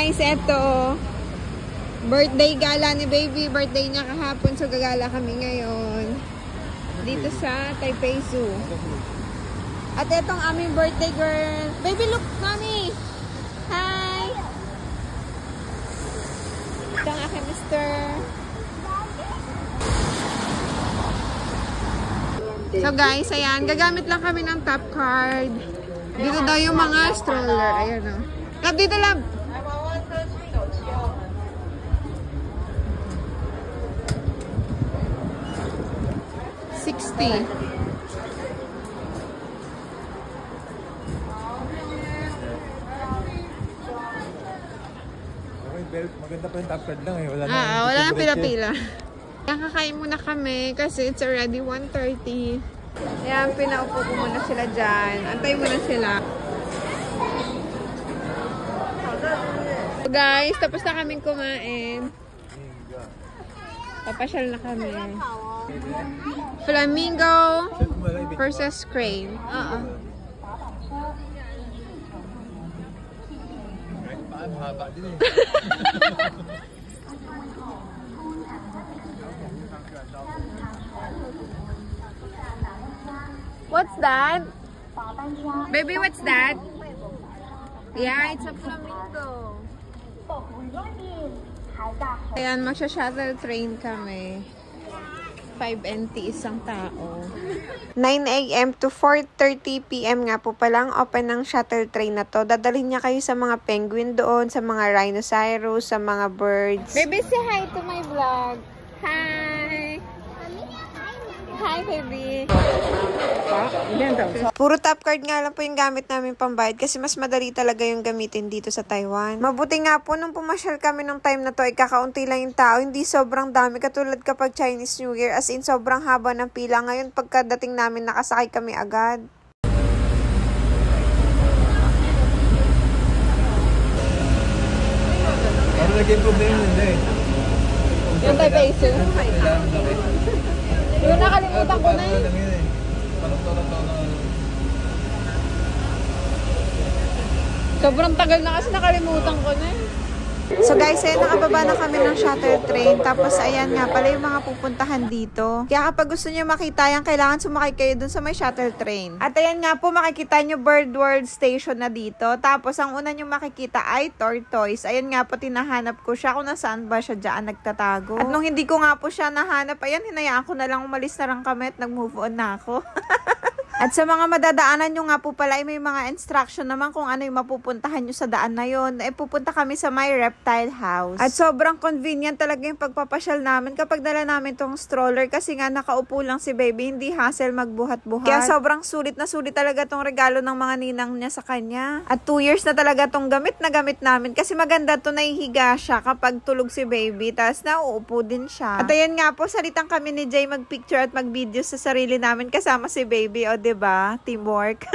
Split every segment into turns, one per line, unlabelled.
guys, eto. Birthday gala ni baby. Birthday niya kahapon. So, gagala kami ngayon. Dito sa Taipei Zoo. At etong aming birthday girl. Baby, look, mommy! Hi! Ito ang aking mister. So guys, ayan. Gagamit lang kami ng top card. Dito daw yung mga stroller. Ayan o. Lab, dito lab! $60.
Maganda pa yung top card lang eh. Wala
nang pila-pila. Kaya kakain muna kami kasi it's already 1:30. Ayan, pinaupo ko muna sila dyan. Antay muna sila. So guys, tapos na kaming kumain. Papasyal na kami. Flamingo versus crane.
Mahaba din eh.
What's that? Baby, what's that? Yeah, it's a flamingo. Ayan, magsha-shuttle train kami. 5 NT isang tao. 9 AM to 4:30 PM nga po palang open ng shuttle train na to. Dadalhin niya kayo sa mga penguin doon, sa mga rhinoceros, sa mga birds. Baby, say hi to my vlog. Hi! Hi, baby! Puro top card nga lang po yung gamit namin pambayad kasi mas madali talaga yung gamitin dito sa Taiwan. Mabuti nga po nung pumasyal kami nung time na to ay kakaunti lang yung tao, hindi sobrang dami katulad kapag Chinese New Year, as in sobrang haba ng pila. Ngayon pagkadating namin nakasakay kami agad.
Ano nag-improve na yun hindi?
Yung Taipei Zoo? Yung nakalimutan ko na yun. Sobrang tagal na kasi nakalimutan ko na eh. So guys, ayan, nakababa na kami ng shuttle train. Tapos ayan nga pala yung mga pupuntahan dito. Kaya kapag gusto nyo makita yan, kailangan sumakay kayo dun sa may shuttle train. At ayan nga po, makikita nyo Bird World Station na dito. Tapos ang una nyo makikita ay tortoise. Ayan nga po, tinahanap ko siya kung nasaan ba siya dyan nagtatago. At nung hindi ko nga po siya nahanap, ayan, hinayaan ko na lang, umalis na lang kami at nag-move on na ako. At sa mga madadaanan nyo nga po pala ay may mga instruction naman kung ano yung mapupuntahan nyo sa daan na yun. Eh, pupunta kami sa my reptile house. At sobrang convenient talaga yung pagpapasyal namin kapag dala namin tong stroller kasi nga nakaupo lang si baby, hindi hassle magbuhat-buhat. Kaya sobrang sulit na sulit talaga tong regalo ng mga ninang niya sa kanya. At 2 years na talaga tong gamit na gamit namin kasi maganda to, nahihiga siya kapag tulog si baby, tapos nauupo din siya. At ayan nga po, salitang kami ni Jay magpicture at magvideo sa sarili namin kasama si baby, o diba? Teamwork.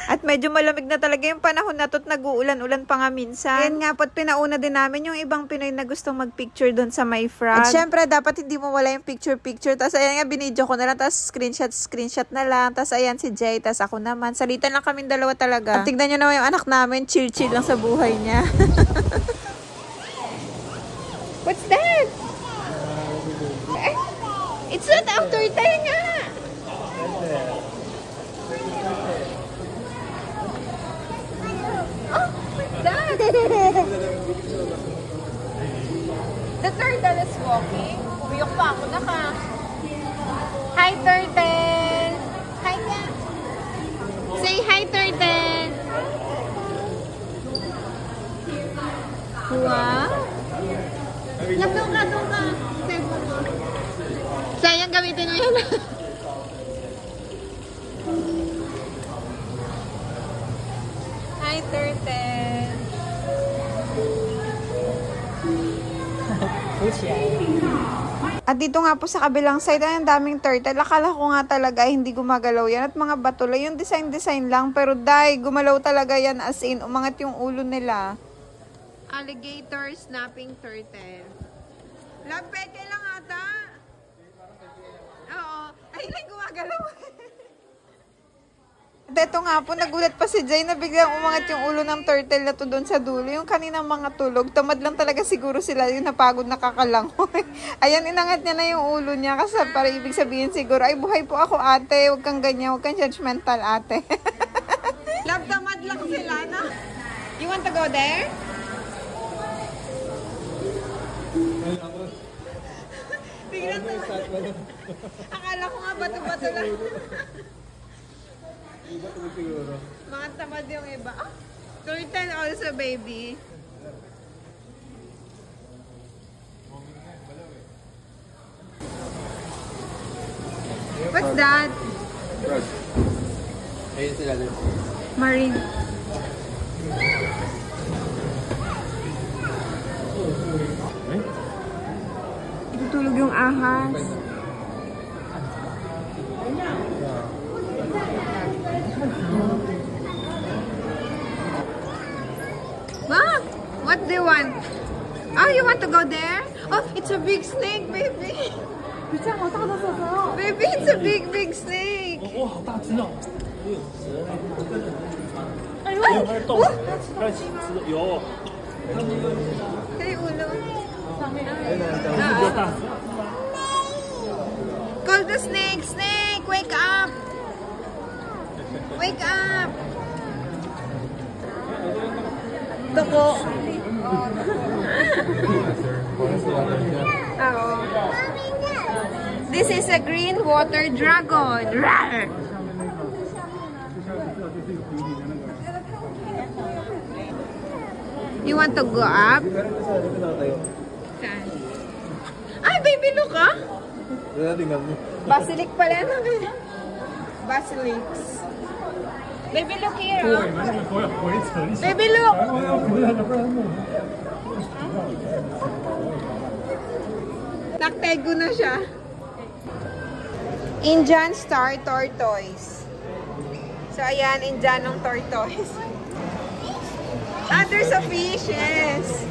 At medyo malamig na talaga yung panahon na to at nag-uulan-ulan pa nga minsan. Ayan nga po, at pinauna din namin yung ibang Pinoy na gustong mag-picture doon sa may frog. At syempre, dapat hindi mo wala yung picture-picture. Tapos ayan nga, binidyo ko na lang. Tapos screenshot na lang. Tapos ayan si Jay. Tapos ako naman. Salitan lang kaming dalawa talaga. At tignan nyo naman yung anak namin. Chill-chill lang sa buhay niya. What's that? It's not after tayo nga. Oh, what's that? The turtle is walking. Buyok pa ako na ka. Hi, turtle! Hi ka! Say hi, turtle! Wow! Nagdoon ka, doon ka! Sayang gamitin mo yun. Hi, turtle! At dito nga po sa kabilang side, ay ang daming turtle. Akala ko nga talaga ay hindi gumagalaw yan. At mga bato lang, yung design lang. Pero dahil gumalaw talaga yan, as in, umangat yung ulo nila. Alligator snapping turtle. Love, peke lang ata. Oo. Ay, gumagalaw. At ito nga po, nagulat pa si Jay na biglang umangat yung ulo ng turtle na to doon sa dulo. Yung kaninang mga tulog, tamad lang talaga siguro sila yung napagod nakakalangoy. Ayan, inangat niya na yung ulo niya kasi para ibig sabihin siguro, ay buhay po ako ate, huwag kang ganyan, huwag kang judgmental ate. Love, tamad lang sila na. You want to go there? Tingnan to. Akala ko nga bato-bato lang. Mga tamad yung iba. Ah, turtle also, baby. What's that?
Ayun sila din.
Marine. Tutulog yung ahas. Mom, what do you want? Oh, you want to go there? Oh, it's a big snake, baby. Baby, it's a big snake.
哇，好大只哦！
哎呦，
还有洞，还有几只有。
Kaya ulo.
比较大。
Call the snake! Snake! Wake up! Wake up! Toko. Oo. This is a green water dragon. Rawr! You want to go up? Saan? Ay, baby, look ah!
Tingnan mo.
Basilic pala na. Basilics. Baby, look here, oh. Baby, look! Naktego na siya. Indian star tortoise. So, ayan, Indianong tortoise. Ah, there's a fish, yes.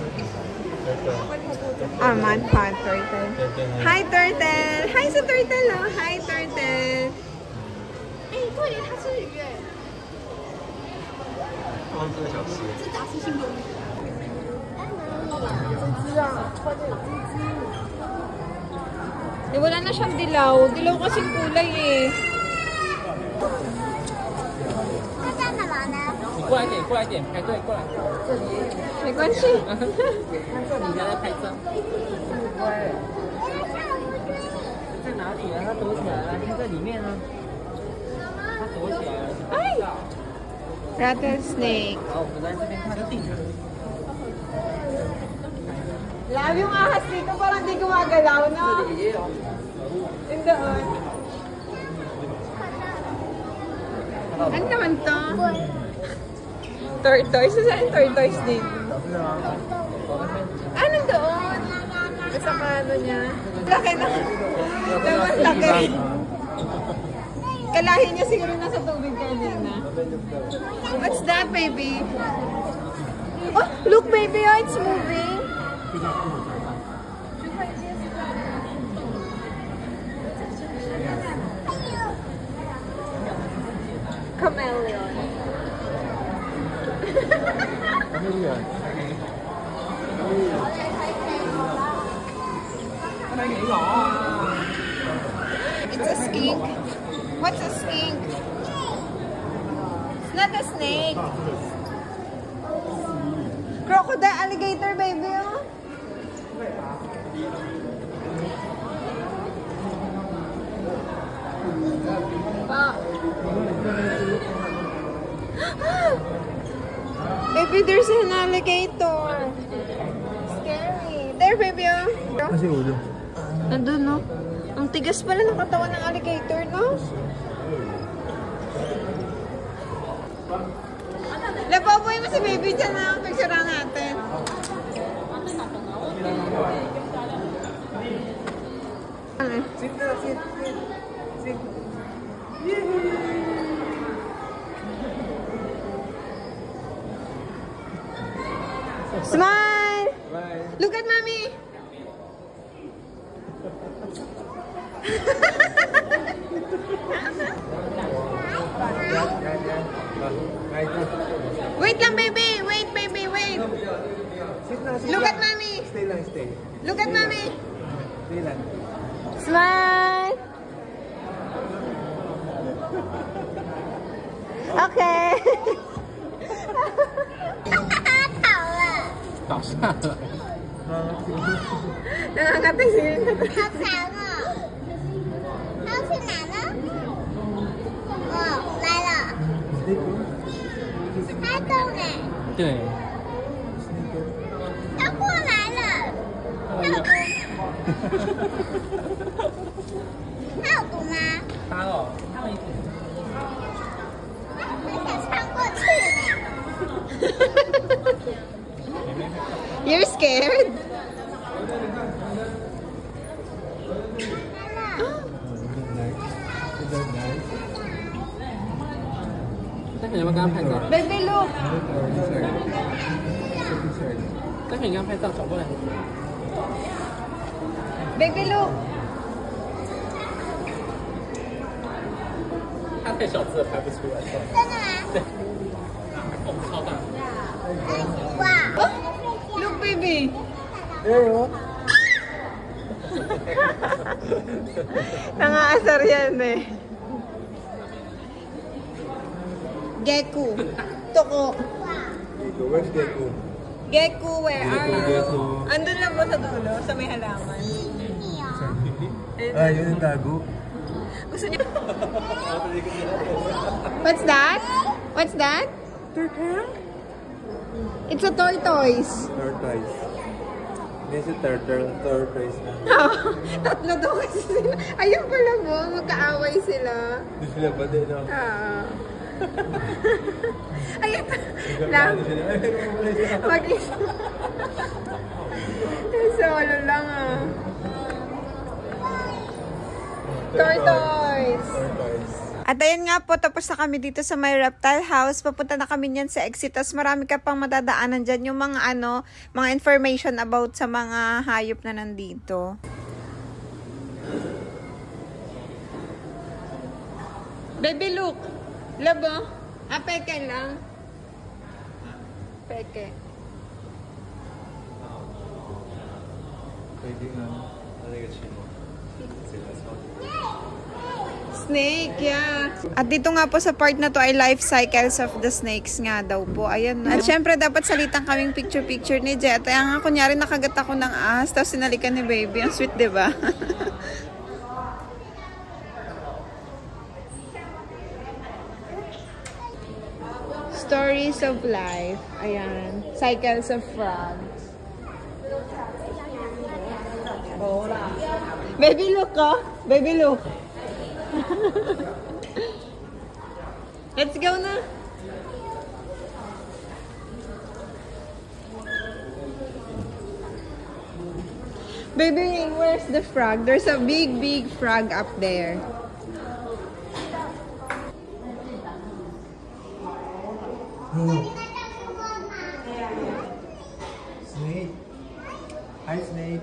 Man pond turtle. Hi, turtle! Hi sa turtle, oh. Hi, turtle!
哎，对，它是鱼哎，
这个小吃。
是杂食性动物。这只啊，快点，这只。
Eh, wala na siyang dilaw. Dilaw kasing kulay eh.
它在干嘛呢？
你过来一点，过来一点，排队过来。
没关系。
你在那拍照。在哪里啊？它躲起来了，它在里面呢。它躲起来了。
哎 Rattlesnake.
好，我们在这边看定。
Love yung ahas dito, parang di gumagalaw, no?
这里也有。
Doon. Ano naman to? Tortoise. Saan tortoise dito? Ano doon? Sa ano niya? Laki na. Naman laki. Kalahin niya siguro nasa tubig kanina. What's that, baby? Oh, look, baby, oh, it's moving. Chameleon. It's a skink. What's a skink? It's not a snake. Crocodile, alligator, baby, oh. Baby, there's an alligator. Scary. There, baby, oh.
Kasi ulo.
Nandun, no? Ang tigas pala ng katawan ng alligator, no? Lapaboy mo si baby dyan na. Picture natin. Smile!
Bye.
Look at mommy!
Kahit na.
Wait lang, baby! Wait, baby, wait!
Sit lang, sit
Look
lang.
at mommy!
Stay lang, stay.
Look at mommy!
Stay lang.
Smile! Okay!
好了，
倒下了。
Nakakati siya.
好长哦。他要去哪呢？哦，来了，它动哎，
对，
它过来了，它有毒，它有毒吗？
它哦，
我想穿过去呢。
You're scared?
但是你要不要跟他拍照？
Baby, look!
但是你跟他拍照，转过来。
Baby, look!
他太小只了，拍不出来。
真的吗？
对，哦，超大。
哇！
Look, baby! Nangaasar yan eh. Geku. Toko.
Gecko, where's Gecko?
Geku, where are you?
Geku.
Andun lang po sa dulo, sa may halaman.
Ah, yun yung tago.
Gusto niya? What's that? What's that? It's a tortoise.
Tortoise. Hindi si turtle, tortoise na.
Tatlo daw kasi sila. Ayun pala mo, magkaaway sila.
Hindi sila ba din, no?
Ayun. Lang. Mag-isa. Solo lang ah. Tortoise.
Tortoise.
At ayun nga po, tapos na kami dito sa may reptile house. Papunta na kami niyan sa exit. Tapos marami ka pang madadaanan dyan. Yung mga mga information about sa mga hayop na nandito. Baby, look. Labo. Ah, peke lang. Peke.
Pwede nga. Talaga siya mo.
Snake, yeah. At dito nga po sa part na to ay life cycles of the snakes nga daw po. Ayan. At syempre dapat salitang kaming picture-picture ni Jet. Kaya nga kunyari nakagat ako ng ahas tapos sinalikan ni baby. Ang sweet, diba? Stories of life. Ayan. Cycles of frogs. Baby, look, oh. Baby, look. Let's go na. Baby, where's the frog? There's a big, big frog up there.
Snake. Hi, Snake.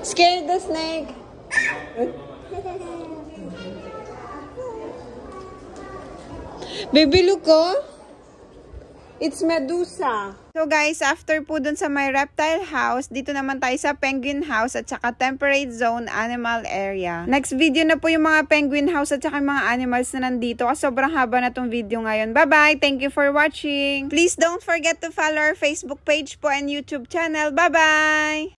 Scared the snake? Baby, look, oh. It's Medusa. So guys, after po dun sa may reptile house, dito naman tayo sa penguin house at saka temperate zone animal area. Next video na po yung mga penguin house at saka mga animals na nandito. Kasi sobrang haba na tong video ngayon. Bye-bye! Thank you for watching! Please don't forget to follow our Facebook page po and YouTube channel. Bye-bye!